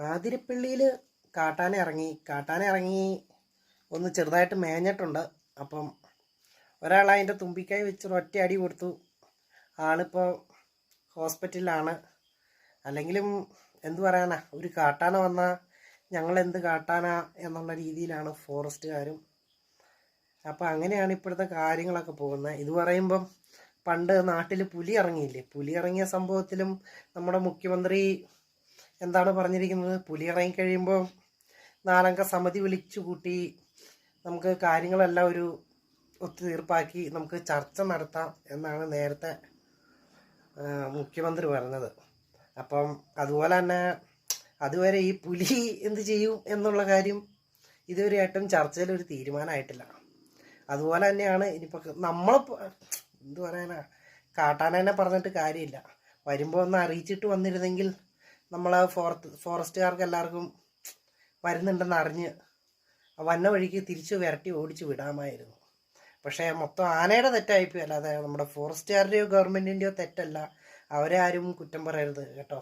ആതിരപ്പള്ളിയിൽ കാട്ടാന ഇറങ്ങി ഒന്ന് ചെറുതായിട്ട് മേഞ്ഞിട്ടുണ്ട്. അപ്പം ഒരാൾ അതിൻ്റെ തുമ്പിക്കായി വെച്ച് ഒറ്റ അടി കൊടുത്തു. ആളിപ്പോൾ ഹോസ്പിറ്റലിലാണ്. അല്ലെങ്കിലും എന്തു പറയാനാ, ഒരു കാട്ടാന വന്നാൽ ഞങ്ങളെന്ത് കാട്ടാന എന്നുള്ള രീതിയിലാണ് ഫോറസ്റ്റുകാരും. അപ്പം അങ്ങനെയാണ് ഇപ്പോഴത്തെ കാര്യങ്ങളൊക്കെ പോകുന്നത്. ഇത് പറയുമ്പം പണ്ട് നാട്ടിൽ പുലി ഇറങ്ങിയില്ലേ, പുലി ഇറങ്ങിയ സംഭവത്തിലും നമ്മുടെ മുഖ്യമന്ത്രി എന്താണ് പറഞ്ഞിരിക്കുന്നത്, പുലി ഇറങ്ങിക്കഴിയുമ്പോൾ 4 അംഗ സമിതി വിളിച്ചു കൂട്ടി നമുക്ക് കാര്യങ്ങളെല്ലാം ഒരു ഒത്തുതീർപ്പാക്കി നമുക്ക് ചർച്ച നടത്താം എന്നാണ് നേരത്തെ മുഖ്യമന്ത്രി പറഞ്ഞത്. അപ്പം അതുപോലെ തന്നെ അതുവരെ ഈ പുലി എന്ത് ചെയ്യും എന്നുള്ള കാര്യം ഇതുവരെയായിട്ടും ചർച്ചയിൽ ഒരു തീരുമാനമായിട്ടില്ല. അതുപോലെ തന്നെയാണ് ഇനിയിപ്പോൾ നമ്മളിപ്പോൾ എന്തു പറയാനാ, കാട്ടാനേനെ പറഞ്ഞിട്ട് കാര്യമില്ല. വരുമ്പോൾ ഒന്ന് അറിയിച്ചിട്ട് വന്നിരുന്നെങ്കിൽ നമ്മൾ ഫോറസ്റ്റുകാർക്ക് എല്ലാവർക്കും വരുന്നുണ്ടെന്ന് അറിഞ്ഞ് വന്ന വഴിക്ക് തിരിച്ചു വിരട്ടി ഓടിച്ചു വിടാമായിരുന്നു. പക്ഷേ മൊത്തം ആനയുടെ തെറ്റായിപ്പോയി, അല്ലാതെ നമ്മുടെ ഫോറസ്റ്റുകാരുടെയോ ഗവൺമെൻറ്റിൻ്റെയോ തെറ്റല്ല. അവരെ ആരും കുറ്റം പറയരുത് കേട്ടോ.